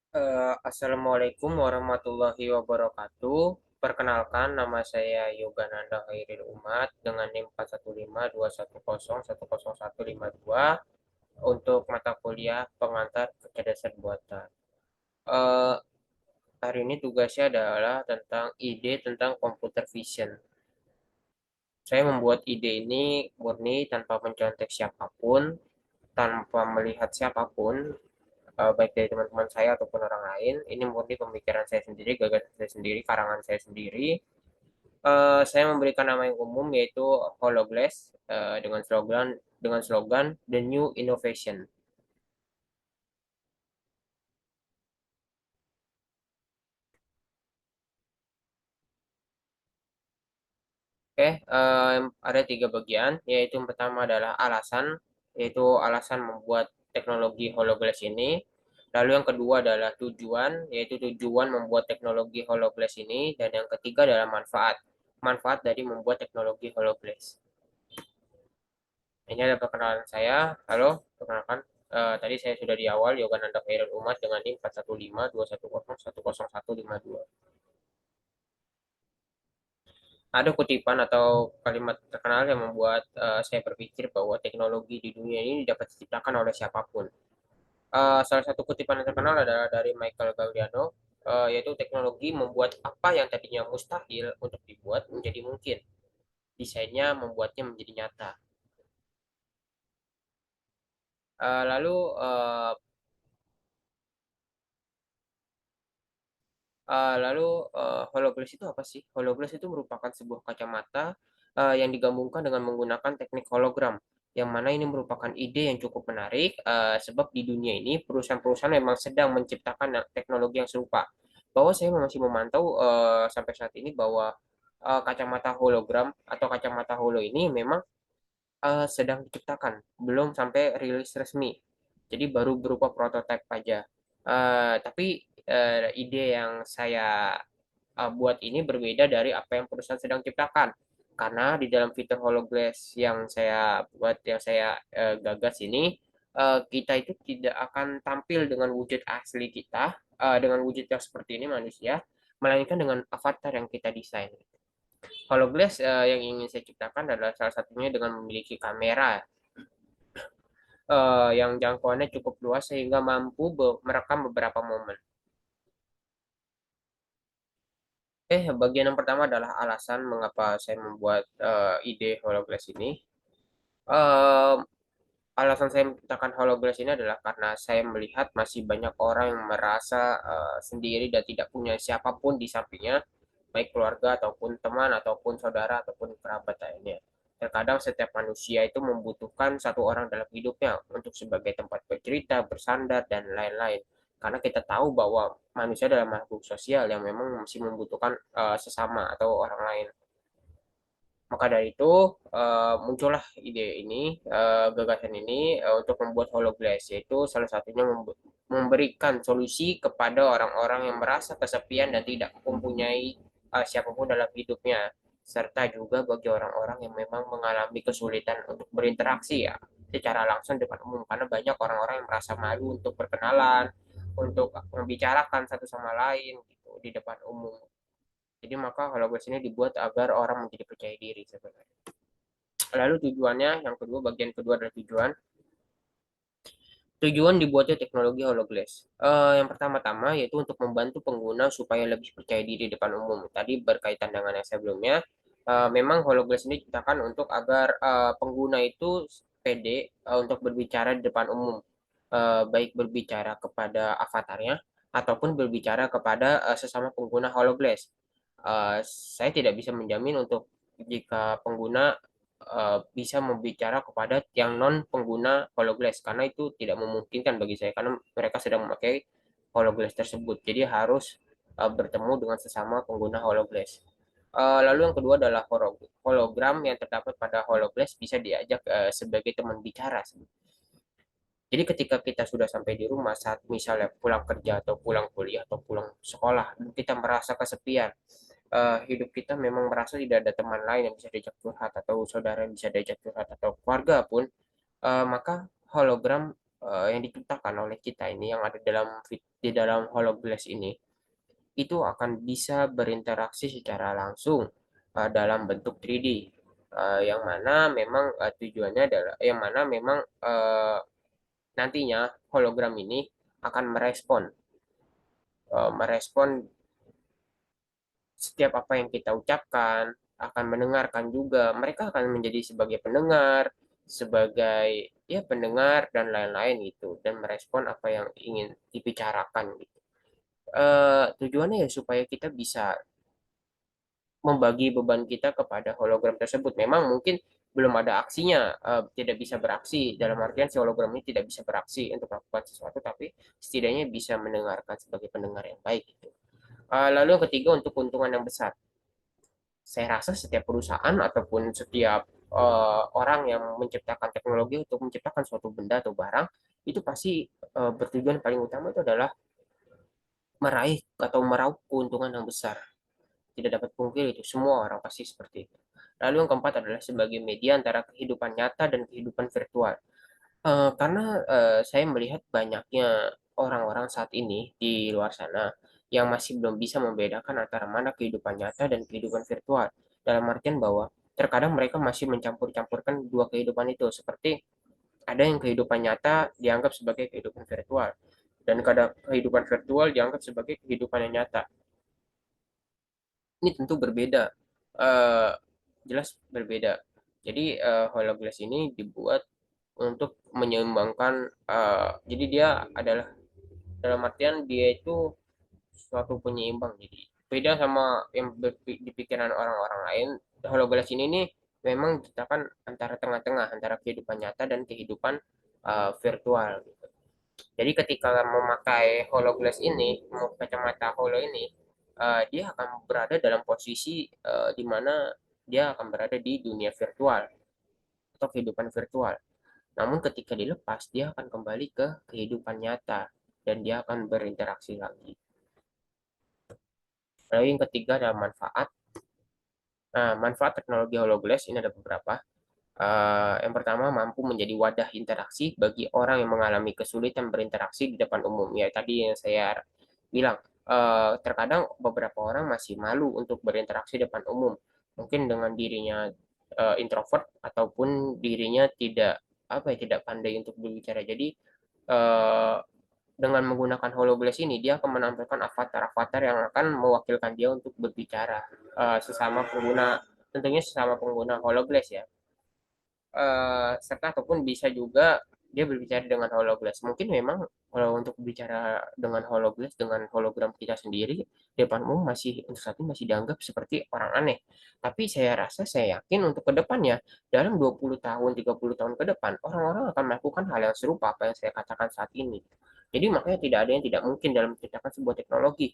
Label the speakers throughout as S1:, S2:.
S1: Assalamualaikum warahmatullahi wabarakatuh. Perkenalkan, nama saya Yogananda Khairil Umat dengan NIM 41521010152 untuk mata kuliah pengantar kecerdasan buatan. Eh, Hari ini tugasnya adalah tentang ide tentang computer vision. Saya membuat ide ini murni tanpa mencontek siapapun, tanpa melihat siapapun, baik dari teman-teman saya ataupun orang lain. Ini murni pemikiran saya sendiri, gagasan saya sendiri, karangan saya sendiri. Saya memberikan nama yang umum yaitu Hologlass, dengan slogan The New Innovation. Oke, ada tiga bagian, yaitu yang pertama adalah alasan, yaitu alasan membuat teknologi Hologlass ini. Lalu yang kedua adalah tujuan, yaitu tujuan membuat teknologi Hologlass ini. Dan yang ketiga adalah manfaat, manfaat dari membuat teknologi Hologlass. Ini ada perkenalan saya. Halo, perkenalkan. Tadi saya sudah di awal, Yogananda Khairul Umat dengan NIM 41521010152. Ada kutipan atau kalimat terkenal yang membuat saya berpikir bahwa teknologi di dunia ini dapat diciptakan oleh siapapun. Salah satu kutipan yang terkenal adalah dari Michael Galliano, yaitu teknologi membuat apa yang tadinya mustahil untuk dibuat menjadi mungkin. Desainnya membuatnya menjadi nyata. Lalu HoloGlass itu apa sih? HoloGlass itu merupakan sebuah kacamata yang digabungkan dengan menggunakan teknik hologram, yang mana ini merupakan ide yang cukup menarik, sebab di dunia ini perusahaan-perusahaan memang sedang menciptakan teknologi yang serupa. Bahwa saya masih memantau sampai saat ini bahwa kacamata hologram atau kacamata holo ini memang sedang diciptakan, belum sampai rilis resmi. Jadi baru berupa prototipe aja. Tapi ide yang saya buat ini berbeda dari apa yang perusahaan sedang ciptakan. Karena di dalam fitur HoloGlass yang saya buat, yang saya gagas ini, kita itu tidak akan tampil dengan wujud asli kita, dengan wujud yang seperti ini manusia, melainkan dengan avatar yang kita desain. HoloGlass yang ingin saya ciptakan adalah salah satunya dengan memiliki kamera yang jangkauannya cukup luas sehingga mampu merekam beberapa momen. Bagian yang pertama adalah alasan mengapa saya membuat ide HoloGlass ini. Eh, Alasan saya menciptakan HoloGlass ini adalah karena saya melihat masih banyak orang yang merasa sendiri dan tidak punya siapapun di sampingnya, baik keluarga ataupun teman ataupun saudara ataupun kerabat lainnya. Terkadang setiap manusia itu membutuhkan satu orang dalam hidupnya untuk sebagai tempat bercerita, bersandar, dan lain-lain. Karena kita tahu bahwa manusia adalah makhluk sosial yang memang masih membutuhkan sesama atau orang lain. Maka dari itu muncullah ide ini, gagasan ini untuk membuat HoloGlass, yaitu salah satunya memberikan solusi kepada orang-orang yang merasa kesepian dan tidak mempunyai siapapun dalam hidupnya, serta juga bagi orang-orang yang memang mengalami kesulitan untuk berinteraksi ya secara langsung depan umum, karena banyak orang-orang yang merasa malu untuk berkenalan, untuk membicarakan satu sama lain gitu di depan umum. Jadi maka HoloGlass ini dibuat agar orang menjadi percaya diri sebenarnya. Lalu tujuannya, yang kedua, bagian kedua adalah tujuan. Tujuan dibuatnya teknologi HoloGlass. Yang pertama-tama yaitu untuk membantu pengguna supaya lebih percaya diri di depan umum. Tadi berkaitan dengan yang sebelumnya, memang HoloGlass ini diciptakan untuk agar pengguna itu pede untuk berbicara di depan umum, baik berbicara kepada avatarnya ataupun berbicara kepada sesama pengguna HoloGlass. Saya tidak bisa menjamin untuk jika pengguna bisa membicara kepada yang non pengguna HoloGlass, karena itu tidak memungkinkan bagi saya karena mereka sedang memakai HoloGlass tersebut. Jadi harus bertemu dengan sesama pengguna HoloGlass. Lalu yang kedua adalah hologram yang terdapat pada HoloGlass bisa diajak sebagai teman bicara. Jadi ketika kita sudah sampai di rumah saat misalnya pulang kerja atau pulang kuliah atau pulang sekolah, kita merasa kesepian, hidup kita memang merasa tidak ada teman lain yang bisa diajak curhat atau saudara yang bisa diajak curhat atau keluarga pun, maka hologram yang diciptakan oleh kita ini yang ada di dalam HoloGlass ini itu akan bisa berinteraksi secara langsung dalam bentuk 3D, yang mana memang tujuannya adalah yang mana memang nantinya hologram ini akan merespon setiap apa yang kita ucapkan, akan mendengarkan juga. Mereka akan menjadi sebagai pendengar, sebagai ya pendengar dan lain-lain gitu, dan merespon apa yang ingin dibicarakan gitu. Tujuannya ya supaya kita bisa membagi beban kita kepada hologram tersebut. Memang mungkin belum ada aksinya, tidak bisa beraksi dalam artian si hologram ini tidak bisa beraksi untuk melakukan sesuatu, tapi setidaknya bisa mendengarkan sebagai pendengar yang baik gitu. Lalu yang ketiga untuk keuntungan yang besar. Saya rasa setiap perusahaan ataupun setiap orang yang menciptakan teknologi untuk menciptakan suatu benda atau barang itu pasti bertujuan paling utama itu adalah meraih atau meraup keuntungan yang besar. Tidak dapat pungkiri itu semua orang pasti seperti itu. Lalu yang keempat adalah sebagai media antara kehidupan nyata dan kehidupan virtual. Karena saya melihat banyaknya orang-orang saat ini di luar sana yang masih belum bisa membedakan antara mana kehidupan nyata dan kehidupan virtual. Dalam artian bahwa terkadang mereka masih mencampur-campurkan dua kehidupan itu. Seperti ada yang kehidupan nyata dianggap sebagai kehidupan virtual. Dan kadang kehidupan virtual dianggap sebagai kehidupan yang nyata. Ini tentu berbeda. Eh, Jelas berbeda. Jadi HoloGlass ini dibuat untuk menyeimbangkan, jadi dia adalah dalam artian dia itu suatu penyeimbang, jadi beda sama yang di pikiran orang-orang lain. HoloGlass ini nih memang kita kan antara tengah-tengah antara kehidupan nyata dan kehidupan virtual gitu. Jadi ketika memakai HoloGlass ini, kacamata Holo ini, dia akan berada dalam posisi di mana dia akan berada di dunia virtual atau kehidupan virtual. Namun ketika dilepas, dia akan kembali ke kehidupan nyata dan dia akan berinteraksi lagi. Lalu yang ketiga adalah manfaat. Nah, manfaat teknologi HoloGlass ini ada beberapa. Yang pertama, mampu menjadi wadah interaksi bagi orang yang mengalami kesulitan berinteraksi di depan umum. Ya, tadi yang saya bilang, terkadang beberapa orang masih malu untuk berinteraksi di depan umum. Mungkin dengan dirinya introvert ataupun dirinya tidak apa ya, tidak pandai untuk berbicara. Jadi eh, dengan menggunakan HoloGlass ini dia akan menampilkan avatar-avatar yang akan mewakilkan dia untuk berbicara sesama pengguna, tentunya sesama pengguna HoloGlass ya. Serta ataupun bisa juga dia berbicara dengan HoloGlass. Mungkin memang kalau untuk bicara dengan HoloGlass dengan hologram kita sendiri di depan umum masih untuk saat ini masih dianggap seperti orang aneh. Tapi saya yakin untuk kedepannya dalam 20 tahun, 30 tahun ke depan orang-orang akan melakukan hal yang serupa apa yang saya katakan saat ini. Jadi makanya tidak ada yang tidak mungkin dalam menciptakan sebuah teknologi.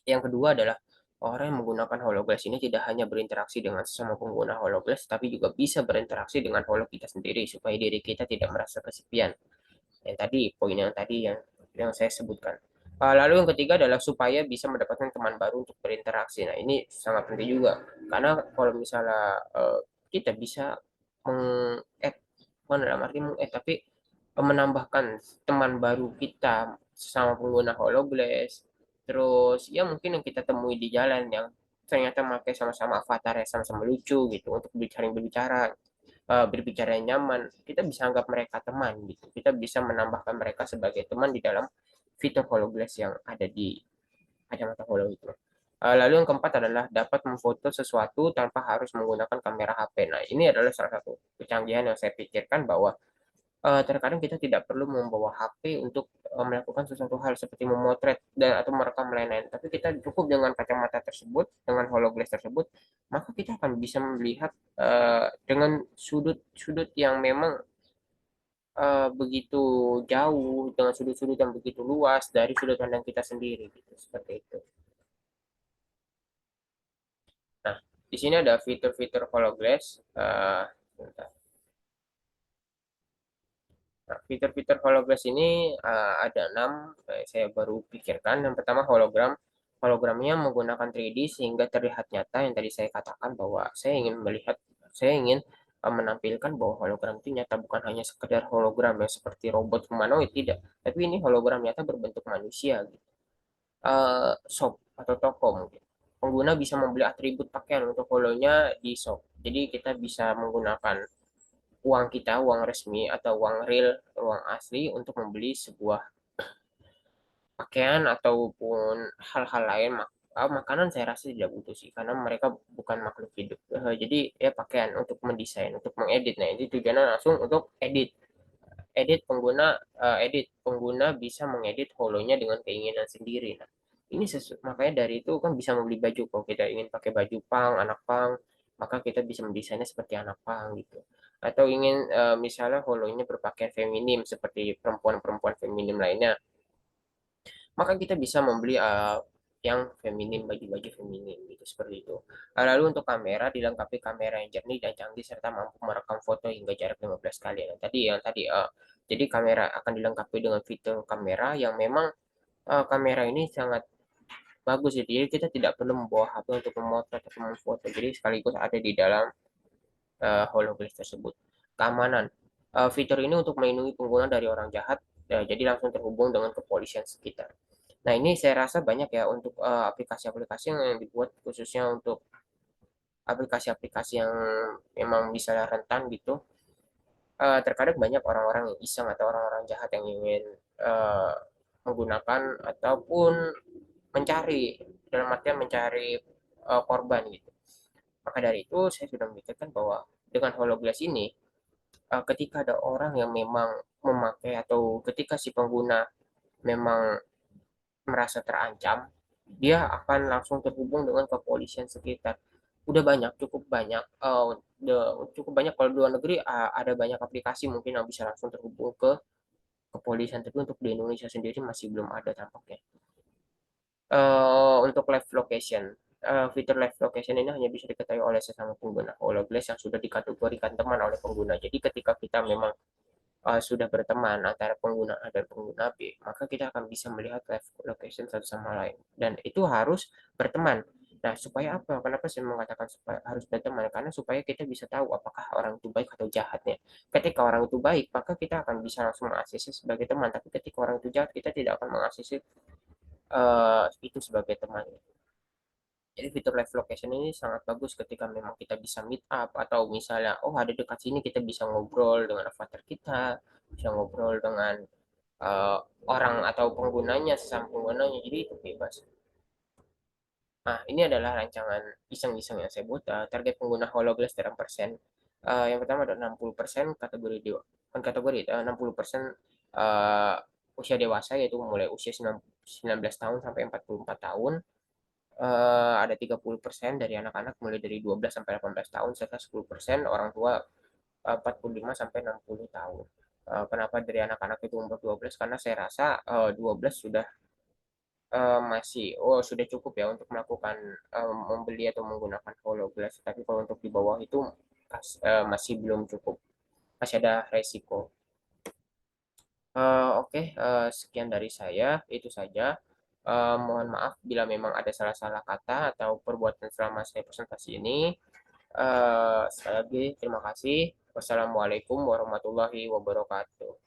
S1: Yang kedua adalah orang yang menggunakan HoloGlass ini tidak hanya berinteraksi dengan sesama pengguna HoloGlass, tapi juga bisa berinteraksi dengan Holo kita sendiri supaya diri kita tidak merasa kesepian. Yang tadi, poin yang tadi yang saya sebutkan. Lalu yang ketiga adalah supaya bisa mendapatkan teman baru untuk berinteraksi. Nah, ini sangat penting juga. Karena kalau misalnya kita bisa meng-add, bukan dalam arti meng-add, tapi menambahkan teman baru kita sesama pengguna HoloGlass. Terus ya mungkin yang kita temui di jalan yang ternyata memakai sama-sama avatar yang sama-sama lucu gitu untuk berbicara berbicara yang nyaman, kita bisa anggap mereka teman gitu. Kita bisa menambahkan mereka sebagai teman di dalam fitur HoloGlass yang ada di kacamata Holo itu. Lalu yang keempat adalah dapat memfoto sesuatu tanpa harus menggunakan kamera HP. Nah, ini adalah salah satu kecanggihan yang saya pikirkan bahwa terkadang kita tidak perlu membawa HP untuk melakukan sesuatu hal seperti memotret dan atau merekam lain-lain. Tapi kita cukup dengan kacamata tersebut, dengan HoloGlass tersebut, maka kita akan bisa melihat dengan sudut-sudut yang memang begitu jauh, dengan sudut-sudut yang begitu luas dari sudut pandang kita sendiri, gitu, seperti itu. Nah, di sini ada fitur-fitur HoloGlass. Nah, fitur-fitur HoloGlass ini ada 6, saya baru pikirkan. Yang pertama hologram. Hologramnya menggunakan 3D sehingga terlihat nyata yang tadi saya katakan bahwa saya ingin menampilkan bahwa hologram itu nyata, bukan hanya sekedar hologram yang seperti robot humanoid, tidak, tapi ini hologram nyata berbentuk manusia gitu. Shop atau toko mungkin. Pengguna bisa membeli atribut pakaian untuk holonya di shop. Jadi kita bisa menggunakan uang kita, uang resmi atau uang real, uang asli untuk membeli sebuah pakaian ataupun hal-hal lain. Makanan saya rasa tidak butuh sih, karena mereka bukan makhluk hidup. Jadi ya pakaian untuk mendesain, untuk mengedit. Nah, ini tujuannya langsung untuk edit. Edit pengguna bisa mengedit holonya dengan keinginan sendiri. Nah, ini makanya dari itu kan bisa membeli baju. Kalau kita ingin pakai baju pang, anak pang, maka kita bisa mendesainnya seperti anak pang gitu. Atau ingin misalnya holonya berpakaian feminim seperti perempuan-perempuan feminim lainnya, maka kita bisa membeli yang feminim, baju-baju feminim gitu, seperti itu. Lalu untuk kamera, dilengkapi kamera yang jernih dan canggih serta mampu merekam foto hingga jarak 15 kali. Yang tadi jadi kamera akan dilengkapi dengan fitur kamera yang memang kamera ini sangat bagus gitu. Jadi kita tidak perlu membawa HP untuk memotret atau memfoto. Jadi sekaligus ada di dalam HoloGlass tersebut. Keamanan. Fitur ini untuk melindungi pengguna dari orang jahat, jadi langsung terhubung dengan kepolisian sekitar. Nah, ini saya rasa banyak ya untuk aplikasi-aplikasi yang dibuat khususnya untuk aplikasi-aplikasi yang memang bisa rentan gitu. Terkadang banyak orang-orang yang iseng atau orang-orang jahat yang ingin eh, menggunakan ataupun mencari, dalam artian mencari korban gitu. Maka dari itu saya sudah memikirkan bahwa dengan HoloGlass ini, ketika ada orang yang memang memakai atau ketika si pengguna memang merasa terancam, dia akan langsung terhubung dengan kepolisian sekitar. Udah banyak, cukup banyak kalau di luar negeri ada banyak aplikasi mungkin yang bisa langsung terhubung ke kepolisian, tapi untuk di Indonesia sendiri masih belum ada tampaknya. Untuk live location, fitur live location ini hanya bisa diketahui oleh sesama pengguna HoloGlass yang sudah dikategorikan teman oleh pengguna. Jadi ketika kita memang sudah berteman antara pengguna A dan pengguna B, maka kita akan bisa melihat live location satu sama lain. Dan itu harus berteman. Nah, supaya apa? Kenapa saya mengatakan supaya harus berteman? Karena supaya kita bisa tahu apakah orang itu baik atau jahatnya. Ketika orang itu baik, maka kita akan bisa langsung mengaksesnya sebagai teman. Tapi ketika orang itu jahat, kita tidak akan mengaksesnya itu sebagai teman. Jadi fitur live location ini sangat bagus ketika memang kita bisa meet up atau misalnya oh ada dekat sini kita bisa ngobrol dengan avatar kita, bisa ngobrol dengan eh, orang atau penggunanya, sesama penggunanya. Jadi itu bebas. Nah, ini adalah rancangan iseng-iseng yang saya buat. Target pengguna HoloGlass dalam persen. Yang pertama ada 60% kategori dewa. Bukan kategori, 60% eh, usia dewasa, yaitu mulai usia 19 tahun sampai 44 tahun. Ada 30% dari anak-anak mulai dari 12 sampai 18 tahun, serta 10% orang tua 45 sampai 60 tahun. Kenapa dari anak-anak itu umur 12? Karena saya rasa 12 sudah sudah cukup ya untuk melakukan membeli atau menggunakan HoloGlass. Tapi kalau untuk di bawah itu masih belum cukup, masih ada resiko. Oke, sekian dari saya, itu saja. Mohon maaf bila memang ada salah-salah kata atau perbuatan selama saya presentasi ini. Sekali lagi terima kasih. Wassalamualaikum warahmatullahi wabarakatuh.